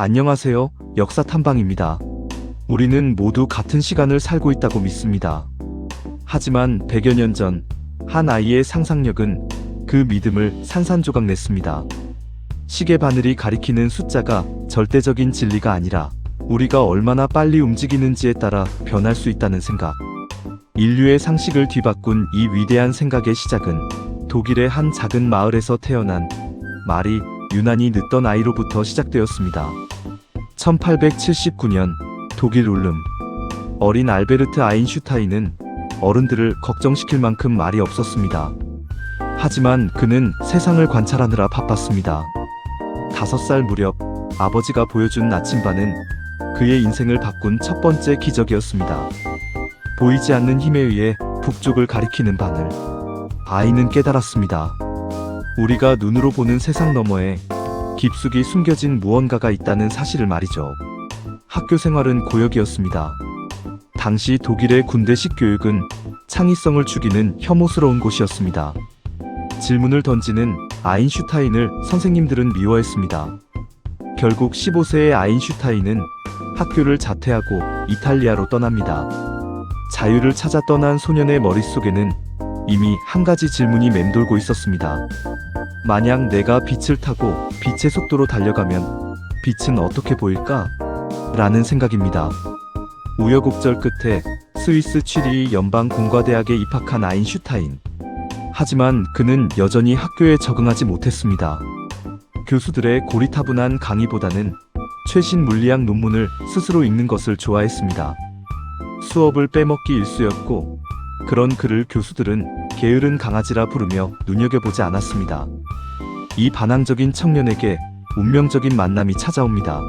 안녕하세요. 역사 탐방입니다. 우리는 모두 같은 시간을 살고 있다고 믿습니다. 하지만 100여 년 전, 한 아이의 상상력은 그 믿음을 산산조각 냈습니다. 시계 바늘이 가리키는 숫자가 절대적인 진리가 아니라 우리가 얼마나 빨리 움직이는지에 따라 변할 수 있다는 생각. 인류의 상식을 뒤바꾼 이 위대한 생각의 시작은 독일의 한 작은 마을에서 태어난 말이 유난히 늦던 아이로부터 시작되었습니다. 1879년 독일 울름. 어린 알베르트 아인슈타인은 어른들을 걱정시킬 만큼 말이 없었습니다. 하지만 그는 세상을 관찰하느라 바빴습니다. 5살 무렵 아버지가 보여준 나침반은 그의 인생을 바꾼 첫 번째 기적이었습니다. 보이지 않는 힘에 의해 북쪽을 가리키는 바늘. 아이는 깨달았습니다. 우리가 눈으로 보는 세상 너머에 깊숙이 숨겨진 무언가가 있다는 사실을 말이죠. 학교 생활은 고역이었습니다. 당시 독일의 군대식 교육은 창의성을 죽이는 혐오스러운 곳이었습니다. 질문을 던지는 아인슈타인을 선생님들은 미워했습니다. 결국 15세의 아인슈타인은 학교를 자퇴하고 이탈리아로 떠납니다. 자유를 찾아 떠난 소년의 머릿속에는 이미 한 가지 질문이 맴돌고 있었습니다. 만약 내가 빛을 타고 빛의 속도로 달려가면 빛은 어떻게 보일까? 라는 생각입니다. 우여곡절 끝에 스위스 취리히 연방공과대학에 입학한 아인슈타인. 하지만 그는 여전히 학교에 적응하지 못했습니다. 교수들의 고리타분한 강의보다는 최신 물리학 논문을 스스로 읽는 것을 좋아했습니다. 수업을 빼먹기 일쑤였고 그런 그를 교수들은 게으른 강아지라 부르며 눈여겨보지 않았습니다. 이 반항적인 청년에게 운명적인 만남이 찾아옵니다.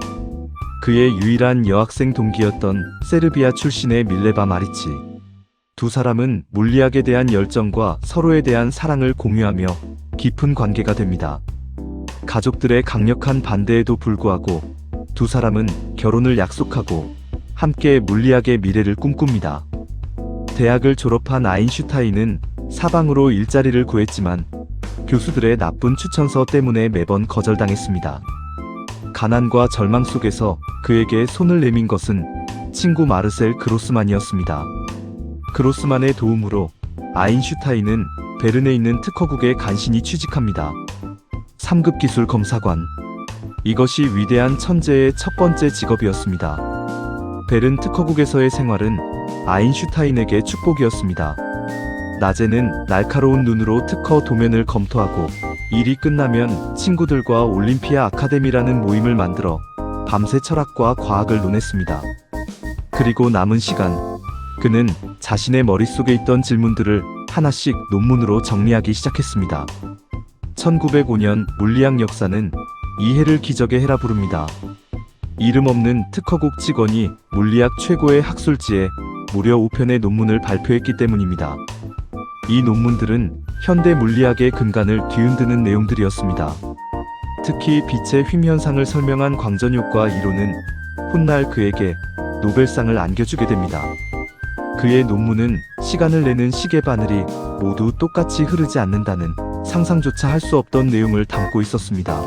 그의 유일한 여학생 동기였던 세르비아 출신의 밀레바 마리치. 두 사람은 물리학에 대한 열정과 서로에 대한 사랑을 공유하며 깊은 관계가 됩니다. 가족들의 강력한 반대에도 불구하고 두 사람은 결혼을 약속하고 함께 물리학의 미래를 꿈꿉니다. 대학을 졸업한 아인슈타인은 사방으로 일자리를 구했지만 교수들의 나쁜 추천서 때문에 매번 거절당했습니다. 가난과 절망 속에서 그에게 손을 내민 것은 친구 마르셀 그로스만이었습니다. 그로스만의 도움으로 아인슈타인은 베른에 있는 특허국에 간신히 취직합니다. 3급 기술 검사관. 이것이 위대한 천재의 첫 번째 직업이었습니다. 베른 특허국에서의 생활은 아인슈타인에게 축복이었습니다. 낮에는 날카로운 눈으로 특허 도면을 검토하고 일이 끝나면 친구들과 올림피아 아카데미라는 모임을 만들어 밤새 철학과 과학을 논했습니다. 그리고 남은 시간, 그는 자신의 머릿속에 있던 질문들을 하나씩 논문으로 정리하기 시작했습니다. 1905년 물리학 역사는 이해를 기적의 해라 부릅니다. 이름 없는 특허국 직원이 물리학 최고의 학술지에 무려 5편의 논문을 발표했기 때문입니다. 이 논문들은 현대 물리학의 근간을 뒤흔드는 내용들이었습니다. 특히 빛의 휨 현상을 설명한 광전효과 이론은 훗날 그에게 노벨상을 안겨주게 됩니다. 그의 논문은 시간을 내는 시계 바늘이 모두 똑같이 흐르지 않는다는 상상조차 할 수 없던 내용을 담고 있었습니다.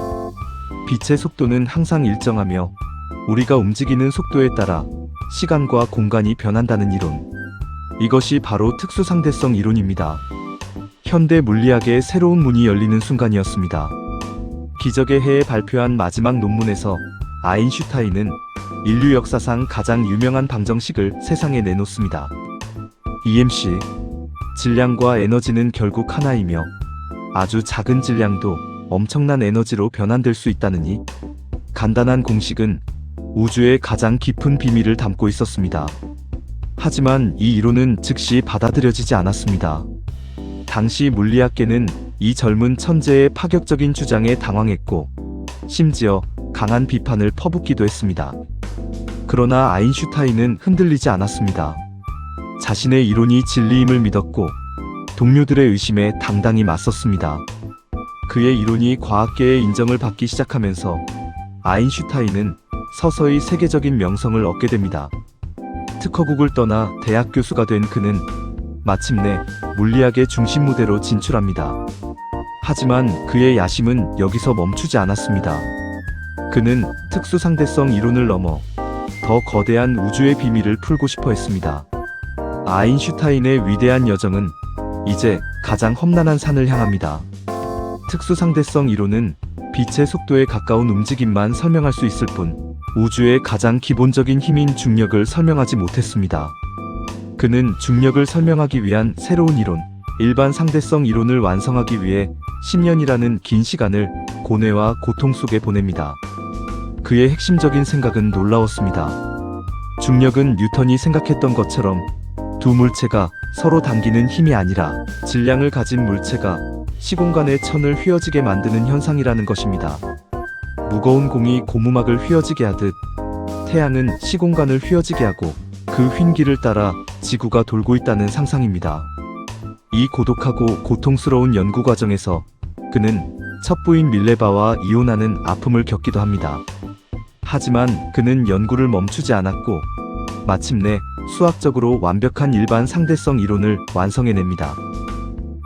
빛의 속도는 항상 일정하며 우리가 움직이는 속도에 따라 시간과 공간이 변한다는 이론. 이것이 바로 특수상대성 이론입니다. 현대 물리학의 새로운 문이 열리는 순간이었습니다. 기적의 해에 발표한 마지막 논문에서 아인슈타인은 인류 역사상 가장 유명한 방정식을 세상에 내놓습니다. EMC. 질량과 에너지는 결국 하나이며 아주 작은 질량도 엄청난 에너지로 변환될 수 있다느니 간단한 공식은 우주의 가장 깊은 비밀을 담고 있었습니다. 하지만 이 이론은 즉시 받아들여지지 않았습니다. 당시 물리학계는 이 젊은 천재의 파격적인 주장에 당황했고 심지어 강한 비판을 퍼붓기도 했습니다. 그러나 아인슈타인은 흔들리지 않았습니다. 자신의 이론이 진리임을 믿었고 동료들의 의심에 당당히 맞섰습니다. 그의 이론이 과학계의 인정을 받기 시작하면서 아인슈타인은 서서히 세계적인 명성을 얻게 됩니다. 특허국을 떠나 대학 교수가 된 그는 마침내 물리학의 중심 무대로 진출합니다. 하지만 그의 야심은 여기서 멈추지 않았습니다. 그는 특수상대성 이론을 넘어 더 거대한 우주의 비밀을 풀고 싶어 했습니다. 아인슈타인의 위대한 여정은 이제 가장 험난한 산을 향합니다. 특수상대성 이론은 빛의 속도에 가까운 움직임만 설명할 수 있을 뿐 우주의 가장 기본적인 힘인 중력을 설명하지 못했습니다. 그는 중력을 설명하기 위한 새로운 이론, 일반 상대성 이론을 완성하기 위해 10년이라는 긴 시간을 고뇌와 고통 속에 보냅니다. 그의 핵심적인 생각은 놀라웠습니다. 중력은 뉴턴이 생각했던 것처럼 두 물체가 서로 당기는 힘이 아니라 질량을 가진 물체가 시공간의 천을 휘어지게 만드는 현상이라는 것입니다. 무거운 공이 고무막을 휘어지게 하듯 태양은 시공간을 휘어지게 하고 그 휜길을 따라 지구가 돌고 있다는 상상입니다. 이 고독하고 고통스러운 연구 과정에서 그는 첫 부인 밀레바와 이혼하는 아픔을 겪기도 합니다. 하지만 그는 연구를 멈추지 않았고 마침내 수학적으로 완벽한 일반 상대성 이론을 완성해냅니다.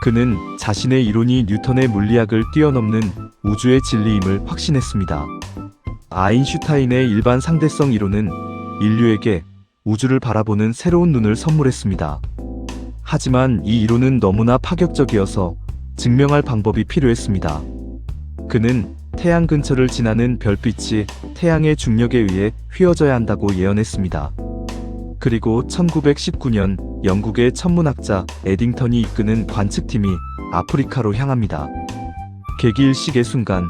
그는 자신의 이론이 뉴턴의 물리학을 뛰어넘는 우주의 진리임을 확신했습니다. 아인슈타인의 일반 상대성 이론은 인류에게 우주를 바라보는 새로운 눈을 선물했습니다. 하지만 이 이론은 너무나 파격적이어서 증명할 방법이 필요했습니다. 그는 태양 근처를 지나는 별빛이 태양의 중력에 의해 휘어져야 한다고 예언했습니다. 그리고 1919년 영국의 천문학자 에딩턴이 이끄는 관측팀이 아프리카로 향합니다. 개기일식의 순간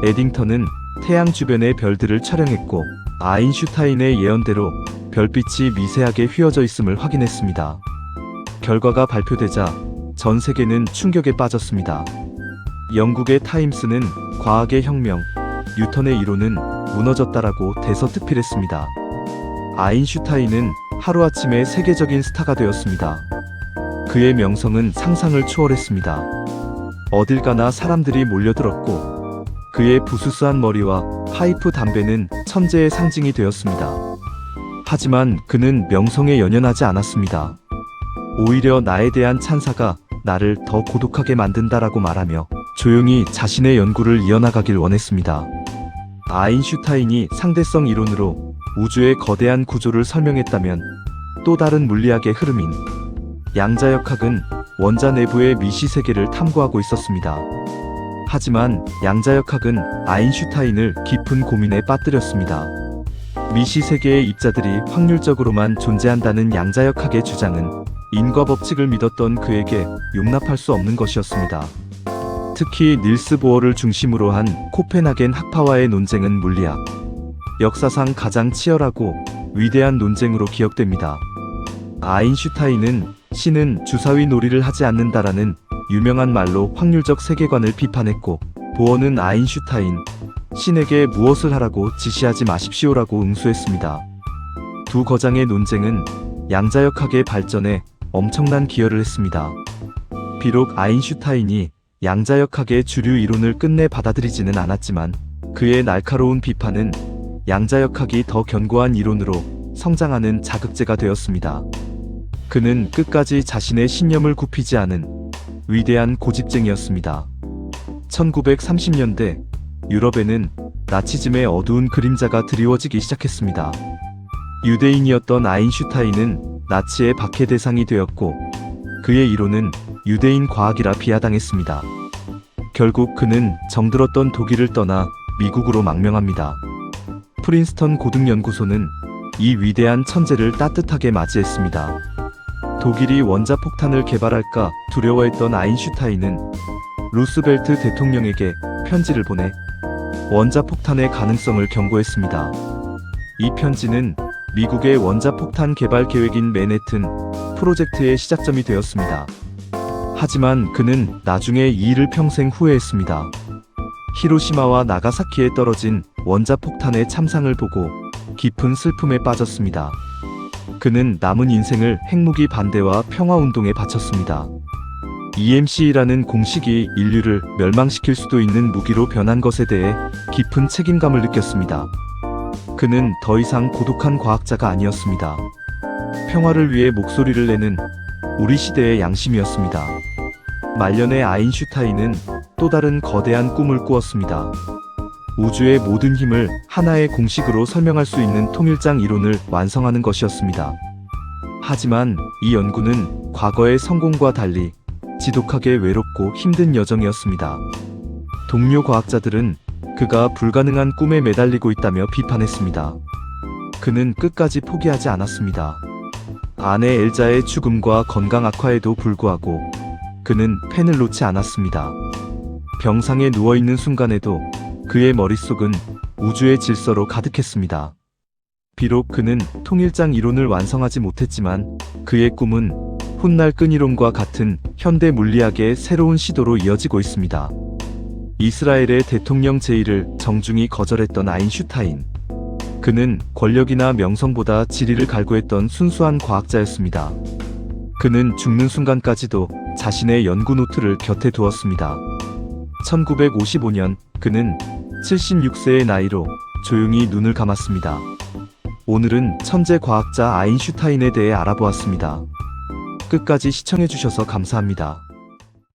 에딩턴은 태양 주변의 별들을 촬영했고 아인슈타인의 예언대로 별빛이 미세하게 휘어져 있음을 확인했습니다. 결과가 발표되자 전 세계는 충격에 빠졌습니다. 영국의 타임스는 과학의 혁명, 뉴턴의 이론은 무너졌다라고 대서특필했습니다. 아인슈타인은 하루아침에 세계적인 스타가 되었습니다. 그의 명성은 상상을 초월했습니다. 어딜 가나 사람들이 몰려들었고 그의 부스스한 머리와 파이프 담배는 천재의 상징이 되었습니다. 하지만 그는 명성에 연연하지 않았습니다. 오히려 나에 대한 찬사가 나를 더 고독하게 만든다라고 말하며 조용히 자신의 연구를 이어나가길 원했습니다. 아인슈타인이 상대성 이론으로 우주의 거대한 구조를 설명했다면 또 다른 물리학의 흐름인 양자역학은 원자 내부의 미시 세계를 탐구하고 있었습니다. 하지만 양자역학은 아인슈타인을 깊은 고민에 빠뜨렸습니다. 미시 세계의 입자들이 확률적으로만 존재한다는 양자역학의 주장은 인과 법칙을 믿었던 그에게 용납할 수 없는 것이었습니다. 특히 닐스 보어를 중심으로 한 코펜하겐 학파와의 논쟁은 물리학 역사상 가장 치열하고 위대한 논쟁으로 기억됩니다. 아인슈타인은 신은 주사위 놀이를 하지 않는다라는 유명한 말로 확률적 세계관을 비판했고 보어는 아인슈타인, 신에게 무엇을 하라고 지시하지 마십시오라고 응수했습니다. 두 거장의 논쟁은 양자역학의 발전에 엄청난 기여를 했습니다. 비록 아인슈타인이 양자역학의 주류 이론을 끝내 받아들이지는 않았지만 그의 날카로운 비판은 양자역학이 더 견고한 이론으로 성장하는 자극제가 되었습니다. 그는 끝까지 자신의 신념을 굽히지 않은 위대한 고집쟁이였습니다. 1930년대 유럽에는 나치즘의 어두운 그림자가 드리워지기 시작했습니다. 유대인이었던 아인슈타인은 나치의 박해 대상이 되었고 그의 이론은 유대인 과학이라 비하당했습니다. 결국 그는 정들었던 독일을 떠나 미국으로 망명합니다. 프린스턴 고등연구소는 이 위대한 천재를 따뜻하게 맞이했습니다. 독일이 원자폭탄을 개발할까 두려워했던 아인슈타인은 루스벨트 대통령에게 편지를 보내 원자폭탄의 가능성을 경고했습니다. 이 편지는 미국의 원자폭탄 개발 계획인 맨해튼 프로젝트의 시작점이 되었습니다. 하지만 그는 나중에 이 일을 평생 후회했습니다. 히로시마와 나가사키에 떨어진 원자폭탄의 참상을 보고 깊은 슬픔에 빠졌습니다. 그는 남은 인생을 핵무기 반대와 평화운동에 바쳤습니다. EMC라는 공식이 인류를 멸망시킬 수도 있는 무기로 변한 것에 대해 깊은 책임감을 느꼈습니다. 그는 더 이상 고독한 과학자가 아니었습니다. 평화를 위해 목소리를 내는 우리 시대의 양심이었습니다. 말년의 아인슈타인은 또 다른 거대한 꿈을 꾸었습니다. 우주의 모든 힘을 하나의 공식으로 설명할 수 있는 통일장 이론을 완성하는 것이었습니다. 하지만 이 연구는 과거의 성공과 달리 지독하게 외롭고 힘든 여정이었습니다. 동료 과학자들은 그가 불가능한 꿈에 매달리고 있다며 비판했습니다. 그는 끝까지 포기하지 않았습니다. 아내 엘자의 죽음과 건강 악화에도 불구하고 그는 펜을 놓지 않았습니다. 병상에 누워있는 순간에도 그의 머릿속은 우주의 질서로 가득했습니다. 비록 그는 통일장 이론을 완성하지 못했지만 그의 꿈은 훗날 끈이론과 같은 현대 물리학의 새로운 시도로 이어지고 있습니다. 이스라엘의 대통령 제의를 정중히 거절했던 아인슈타인. 그는 권력이나 명성보다 진리를 갈구했던 순수한 과학자였습니다. 그는 죽는 순간까지도 자신의 연구 노트를 곁에 두었습니다. 1955년 그는 76세의 나이로 조용히 눈을 감았습니다. 오늘은 천재 과학자 아인슈타인에 대해 알아보았습니다. 끝까지 시청해주셔서 감사합니다.